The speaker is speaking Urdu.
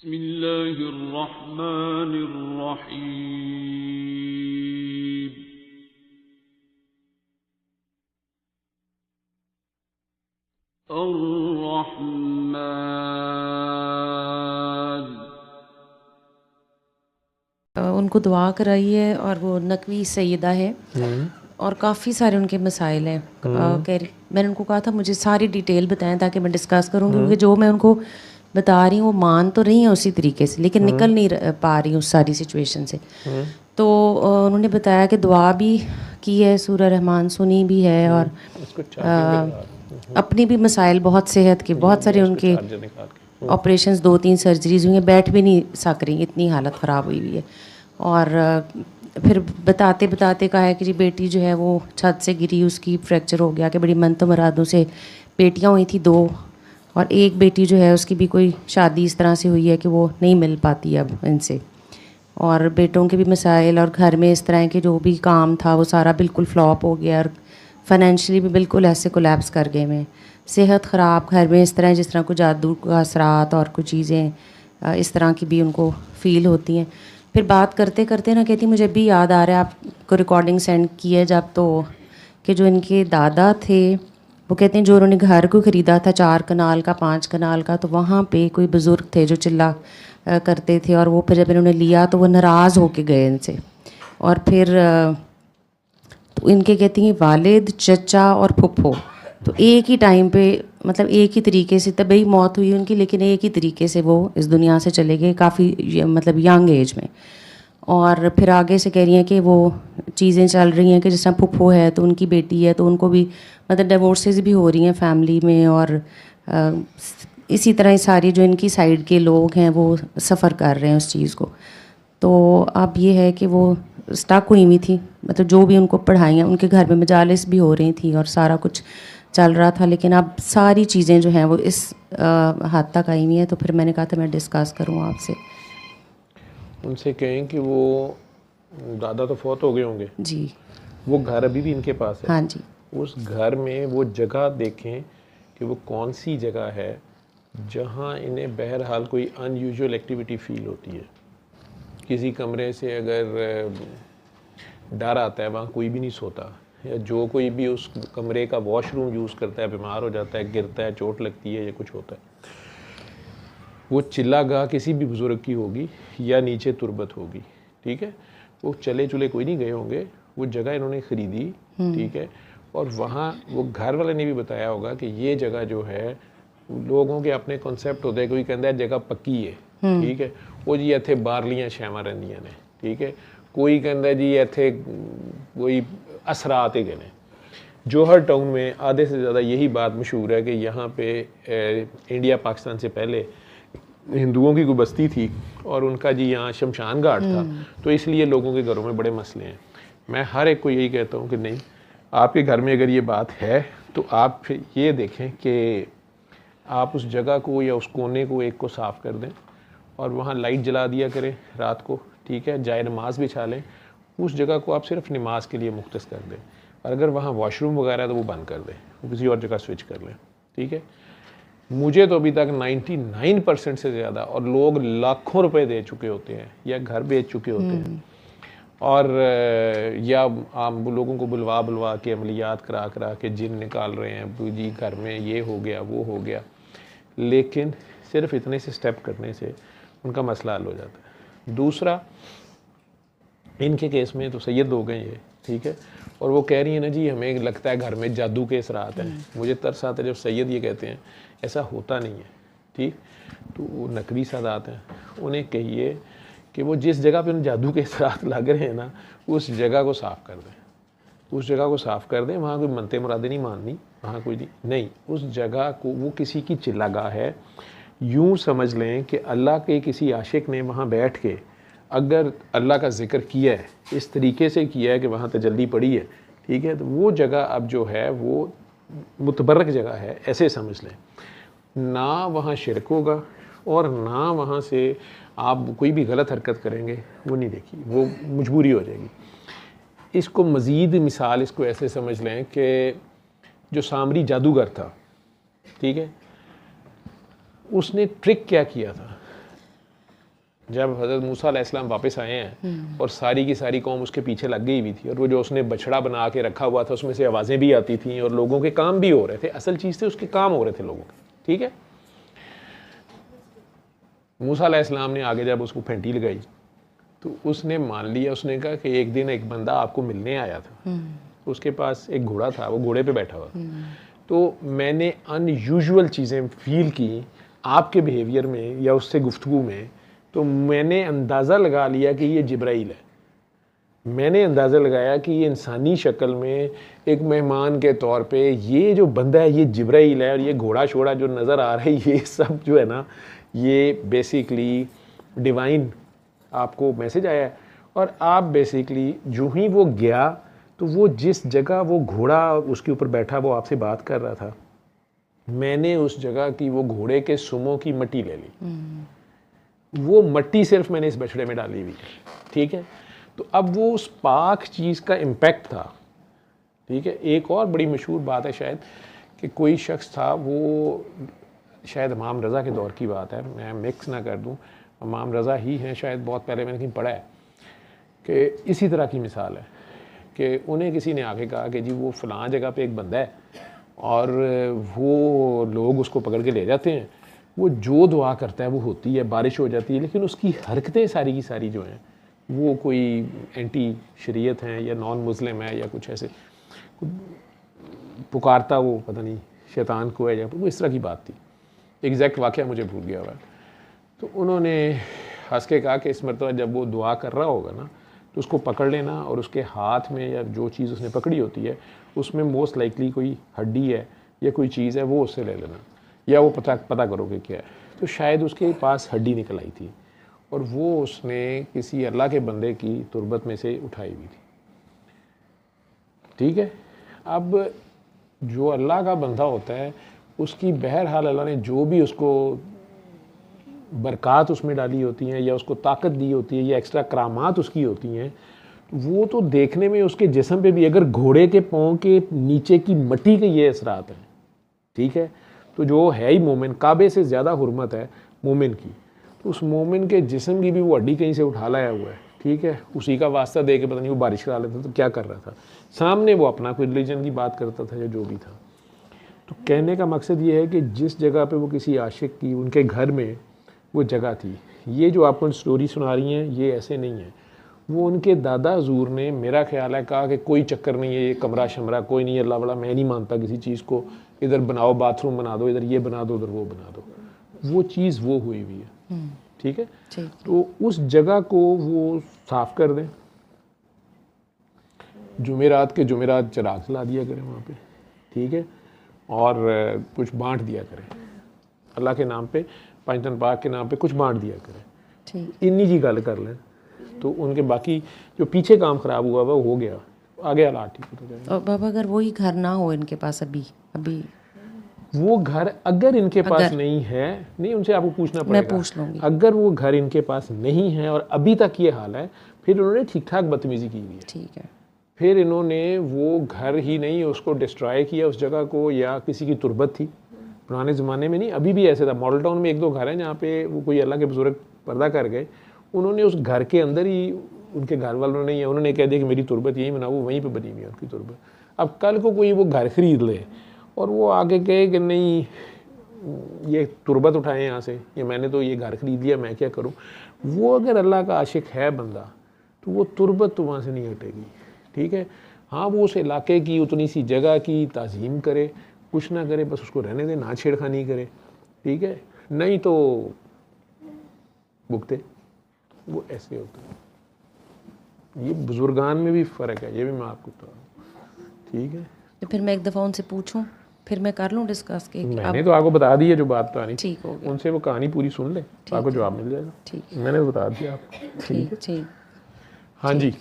بسم اللہ الرحمن الرحیم الرحمن. ان کو دعا کرائی ہے اور وہ نقوی سیدہ ہے اور کافی سارے ان کے مسائل ہیں. میں نے ان کو کہا تھا مجھے ساری ڈیٹیل بتائیں تاکہ میں ڈسکس کروں، کیونکہ جو میں ان کو بتا رہی ہوں وہ مان تو رہی ہیں اسی طریقے سے، لیکن نکل نہیں پا رہی اس ساری سچویشن سے. تو انہوں نے بتایا کہ دعا بھی کی ہے، سورہ رحمان سنی بھی ہے، اور اپنی بھی مسائل بہت صحت کے بہت سارے ان کے آپریشنز 2-3 سرجریز ہوئی ہیں، بیٹھ بھی نہیں سک رہی، اتنی حالت خراب ہوئی ہوئی ہے. اور پھر بتاتے بتاتے کہا ہے کہ جی بیٹی جو ہے وہ چھت سے گری، اس کی فریکچر ہو گیا، کہ بڑی منت مرادوں سے بیٹیاں ہوئی تھیں 2، اور ایک بیٹی جو ہے اس کی بھی کوئی شادی اس طرح سے ہوئی ہے کہ وہ نہیں مل پاتی اب ان سے، اور بیٹوں کے بھی مسائل، اور گھر میں اس طرح کے جو بھی کام تھا وہ سارا بالکل فلاپ ہو گیا، اور فائنینشلی بھی بالکل ایسے کولیپس کر گئے میں. صحت خراب گھر میں اس طرح، جس طرح کوئی جادو کا اثرات اور کچھ چیزیں اس طرح کی بھی ان کو فیل ہوتی ہیں. پھر بات کرتے کرتے نا کہتی مجھے بھی یاد آ رہا ہے، آپ کو ریکارڈنگ سینڈ کی ہے جب، تو کہ جو ان کے دادا تھے وہ کہتے ہیں جو انہوں نے گھر کو خریدا تھا 4 کنال کا 5 کنال کا، تو وہاں پہ کوئی بزرگ تھے جو چلا کرتے تھے، اور وہ پھر جب انہوں نے لیا تو وہ ناراض ہو کے گئے ان سے. اور پھر تو ان کے کہتی ہیں والد، چچا اور پھپھو، تو ایک ہی ٹائم پہ مطلب ایک ہی طریقے سے طبعی موت ہوئی ان کی، لیکن ایک ہی طریقے سے وہ اس دنیا سے چلے گئے کافی مطلب ینگ ایج میں. اور پھر آگے سے کہہ رہی ہیں کہ وہ چیزیں چل رہی ہیں کہ جس طرح پھپھو ہے تو ان کی بیٹی ہے تو ان کو بھی مطلب ڈیورسز بھی ہو رہی ہیں فیملی میں، اور اسی طرح ساری جو ان کی سائڈ کے لوگ ہیں وہ سفر کر رہے ہیں اس چیز کو. تو اب یہ ہے کہ وہ اسٹک ہوئی ہوئی تھی، مطلب جو بھی ان کو پڑھائیاں ان کے گھر میں مجالس بھی ہو رہی تھیں اور سارا کچھ چل رہا تھا، لیکن اب ساری چیزیں جو ہیں وہ اس حد تک آئی ہوئی ہیں. تو پھر میں نے کہا تھا میں ڈسکس کروں آپ سے. ان سے کہیں کہ وہ دادا تو فوت ہو گئے ہوں گے جی، وہ گھر ابھی بھی ان کے پاس ہے. ہاں جی، اس گھر میں وہ جگہ دیکھیں کہ وہ کون سی جگہ ہے جہاں انہیں بہرحال کوئی ان یوزول ایکٹیویٹی فیل ہوتی ہے. کسی کمرے سے اگر ڈر آتا ہے وہاں کوئی بھی نہیں سوتا، یا جو کوئی بھی اس کمرے کا واش روم یوز کرتا ہے بیمار ہو جاتا ہے، گرتا ہے، چوٹ لگتی ہے یا کچھ ہوتا ہے. وہ چلا گاہ کسی بھی بزرگ کی ہوگی یا نیچے تربت ہوگی، ٹھیک ہے. وہ چلے چلے کوئی نہیں گئے ہوں گے، وہ جگہ انہوں نے خریدی، ٹھیک ہے. اور وہاں وہ گھر والے نے بھی بتایا ہوگا کہ یہ جگہ جو ہے لوگوں کے اپنے کنسیپٹ ہوتے ہیں. کوئی کہتا ہے جگہ پکی ہے، ٹھیک ہے، وہ جی ایتھے باہرلیاں شیواں رہندیاں نے، ٹھیک ہے. کوئی کہتا ہے جی ایتھے کوئی اثرات ہی گئے نے. جوہر ٹاؤن میں آدھے سے زیادہ یہی بات مشہور ہے کہ یہاں پہ انڈیا پاکستان سے پہلے ہندوؤں کی کوئی بستی تھی اور ان کا جی یہاں شمشان گھاٹ تھا، تو اس لیے لوگوں کے گھروں میں بڑے مسئلے ہیں. میں ہر ایک کو یہی کہتا ہوں کہ نہیں، آپ کے گھر میں اگر یہ بات ہے تو آپ پھر یہ دیکھیں کہ آپ اس جگہ کو یا اس کونے کو ایک کو صاف کر دیں اور وہاں لائٹ جلا دیا کریں رات کو، ٹھیک ہے. جائے نماز بچھا لیں، اس جگہ کو آپ صرف نماز کے لیے مختص کر دیں. اور اگر وہاں واش روم وغیرہ ہے تو وہ بند کر دیں، وہ کسی اور جگہ سوئچ کر لیں، ٹھیک ہے. مجھے تو ابھی تک 99% سے زیادہ، اور لوگ لاکھوں روپے دے چکے ہوتے ہیں یا گھر بیچ چکے ہوتے ہیں، اور یا عام لوگوں کو بلوا کے عملیات کرا کے جن نکال رہے ہیں، جی گھر میں یہ ہو گیا وہ ہو گیا. لیکن صرف اتنے سے سٹیپ کرنے سے ان کا مسئلہ حل ہو جاتا ہے. دوسرا، ان کے کیس میں تو سید ہو گئے یہ، ٹھیک ہے، اور وہ کہہ رہی ہیں نا جی ہمیں لگتا ہے گھر میں جادو کے اثرات ہیں. مجھے ترس آتا ہے جب سید یہ کہتے ہیں، ایسا ہوتا نہیں ہے، ٹھیک. تو وہ نقوی سادات ہیں، انہیں کہیے کہ وہ جس جگہ پہ ان جادو کے اثرات لگ رہے ہیں نا اس جگہ کو صاف کر دیں، اس جگہ کو صاف کر دیں. وہاں کوئی منتے مرادیں نہیں ماننی، وہاں کوئی نہیں، اس جگہ کو وہ کسی کی چلا گاہ ہے. یوں سمجھ لیں کہ اللہ کے کسی عاشق نے وہاں بیٹھ کے اگر اللہ کا ذکر کیا ہے، اس طریقے سے کیا ہے کہ وہاں تجلی پڑی ہے، ٹھیک ہے، تو وہ جگہ اب جو ہے وہ متبرک جگہ ہے، ایسے سمجھ لیں. نہ وہاں شرک ہوگا اور نہ وہاں سے آپ کوئی بھی غلط حرکت کریں گے، وہ نہیں دیکھی، وہ مجبوری ہو جائے گی. اس کو مزید مثال اس کو ایسے سمجھ لیں کہ جو سامری جادوگر تھا، ٹھیک ہے، اس نے ٹرک کیا تھا، جب حضرت موسیٰ علیہ السلام واپس آئے ہیں اور ساری کی ساری قوم اس کے پیچھے لگ گئی ہوئی تھی، اور وہ جو اس نے بچڑا بنا کے رکھا ہوا تھا اس میں سے آوازیں بھی آتی تھیں اور لوگوں کے کام بھی ہو رہے تھے، اصل چیز تھی اس کے کام ہو رہے تھے لوگوں کے، ٹھیک ہے. موسیٰ علیہ السلام نے آگے جب اس کو پھینٹی لگائی تو اس نے مان لیا، اس نے کہا کہ ایک دن ایک بندہ آپ کو ملنے آیا تھا، اس کے پاس ایک گھوڑا تھا، وہ گھوڑے پہ بیٹھا ہوا تھا، تو میں نے ان یوزول چیزیں فیل کی آپ کے بیہیویئر میں یا اس سے گفتگو میں، تو میں نے اندازہ لگا لیا کہ یہ جبرائیل ہے. میں نے اندازہ لگایا کہ یہ انسانی شکل میں ایک مہمان کے طور پہ یہ جو بندہ ہے یہ جبرائیل ہے، اور یہ گھوڑا شوڑا جو نظر آ رہا ہے یہ سب جو ہے نا یہ بیسیکلی ڈیوائن آپ کو میسج آیا ہے. اور آپ بیسیکلی جو ہی وہ گیا تو وہ جس جگہ وہ گھوڑا اس کے اوپر بیٹھا وہ آپ سے بات کر رہا تھا، میں نے اس جگہ کی وہ گھوڑے کے سموں کی مٹی لے لی، وہ مٹی صرف میں نے اس بچڑے میں ڈالی ہوئی، ٹھیک ہے. تو اب وہ اس پاک چیز کا امپیکٹ تھا، ٹھیک ہے. ایک اور بڑی مشہور بات ہے شاید کہ کوئی شخص تھا، وہ شاید امام رضا کے دور کی بات ہے، میں مکس نہ کر دوں، امام رضا ہی ہیں شاید، بہت پہلے میں نے کہیں پڑھا ہے کہ اسی طرح کی مثال ہے کہ انہیں کسی نے آ کے کہا کہ جی وہ فلاں جگہ پہ ایک بندہ ہے اور وہ لوگ اس کو پکڑ کے لے جاتے ہیں، وہ جو دعا کرتا ہے وہ ہوتی ہے، بارش ہو جاتی ہے، لیکن اس کی حرکتیں ساری کی ساری جو ہیں وہ کوئی اینٹی شریعت ہیں یا نان مسلم ہے یا کچھ ایسے پکارتا وہ پتہ نہیں شیطان کو ہے یا وہ اس طرح کی بات تھی. ایگزیکٹ واقعہ مجھے بھول گیا ہوا. تو انہوں نے ہنس کے کہا کہ اس مرتبہ جب وہ دعا کر رہا ہوگا نا تو اس کو پکڑ لینا اور اس کے ہاتھ میں یا جو چیز اس نے پکڑی ہوتی ہے اس میں موسٹ لائکلی کوئی ہڈی ہے یا کوئی چیز ہے وہ اس سے لے لینا، یا وہ پتہ کرو کہ کیا ہے. تو شاید اس کے پاس ہڈی نکل آئی تھی اور وہ اس نے کسی اللہ کے بندے کی تربت میں سے اٹھائی ہوئی تھی، ٹھیک ہے. اب جو اللہ کا بندہ ہوتا ہے اس کی بہرحال اللہ نے جو بھی اس کو برکات اس میں ڈالی ہوتی ہیں یا اس کو طاقت دی ہوتی ہے یا ایکسٹرا کرامات اس کی ہوتی ہیں، وہ تو دیکھنے میں اس کے جسم پہ بھی، اگر گھوڑے کے پاؤں کے نیچے کی مٹی کے یہ اثرات ہیں، ٹھیک ہے. تو جو ہے ہی مومن، کعبے سے زیادہ حرمت ہے مومن کی، تو اس مومن کے جسم کی بھی وہ ہڈی کہیں سے اٹھا لایا ہوا ہے، ٹھیک ہے. اسی کا واسطہ دے کے پتہ نہیں وہ بارش کرا لیتا تو کیا کر رہا تھا، سامنے وہ اپنا کوئی ریلیجن کی بات کرتا تھا یا جو بھی تھا. تو کہنے کا مقصد یہ ہے کہ جس جگہ پہ وہ کسی عاشق کی ان کے گھر میں وہ جگہ تھی، یہ جو آپ کو سٹوری سنا رہی ہیں یہ ایسے نہیں ہے. وہ ان کے دادا حضور نے میرا خیال ہے کہا کہ کوئی چکر نہیں ہے، یہ کمرہ شمرہ کوئی نہیں ہے، اللہ والا میں نہیں مانتا کسی چیز کو، ادھر بناؤ باتھ روم بنا دو، ادھر یہ بنا دو ادھر وہ بنا دو. وہ چیز وہ ہوئی ہوئی ہے، ٹھیک ہے. تو اس جگہ کو وہ صاف کر دیں، جمعرات کے جمعرات چراغ جلا دیا کریں وہاں پہ، ٹھیک ہے، اور کچھ بانٹ دیا کریں اللہ کے نام پہ، پنجتن پاک کے نام پہ کچھ بانٹ دیا کریں. انی جی گل کر لیں تو ان کے باقی جو پیچھے کام خراب ہوا وہ ہو گیا، آگے حالات ٹھیک ہو جائیں. اور بابا اگر وہی گھر نہ ہو ان کے پاس ابھی وہ گھر اگر ان کے پاس نہیں ہے، نہیں ان سے آپ کو پوچھنا پڑے گا، میں پوچھ لوں گی. اگر وہ گھر ان کے پاس نہیں ہے اور ابھی تک یہ حال ہے، پھر انہوں نے ٹھیک ٹھاک بدتمیزی کی ہوئی ہے، ٹھیک ہے. پھر انہوں نے وہ گھر ہی نہیں اس کو ڈسٹرائے کیا اس جگہ کو، یا کسی کی تربت تھی پرانے زمانے میں، نہیں ابھی بھی ایسے تھا. ماڈل ٹاؤن میں ایک دو گھر ہیں جہاں پہ وہ کوئی اللہ کے بزرگ پردہ کر گئے، انہوں نے اس گھر کے اندر ہی ان کے گھر والوں نے انہوں نے کہہ دیا کہ میری تربت یہیں بنا، وہ وہیں پہ بنی ہوئی ہے ان کی تربت. اب کل کو کوئی وہ گھر خرید لے اور وہ آگے کہے کہ نہیں یہ تربت اٹھائیں یہاں سے، یا میں نے تو یہ گھر خرید لیا میں کیا کروں، وہ اگر اللہ کا عاشق ہے بندہ تو وہ تربت تو وہاں سے نہیں ہٹے گی، ٹھیک ہے. ہاں وہ اس علاقے کی اتنی سی جگہ کی تعظیم کرے، کچھ نہ کرے، بس اس کو رہنے دے، نہ چھیڑخانی کرے، ٹھیک ہے. نہیں تو بھگتے، وہ ایسے ہوتا ہے. یہ بزرگان میں بھی فرق ہے، یہ بھی میں آپ کو بتا رہا ہوں، ٹھیک ہے. تو پھر میں ایک دفعہ ان سے پوچھوں، پھر میں کر لوں ڈسکس کے. میں نے تو آپ کو بتا دی ہے جو بات پرانی، ٹھیک ہو گیا. ان سے وہ کہانی پوری سن لیں، آپ کو جواب مل جائے گا. ٹھیک میں نے بتا دیا آپ کو، ٹھیک ہے. ٹھیک. ہاں جی.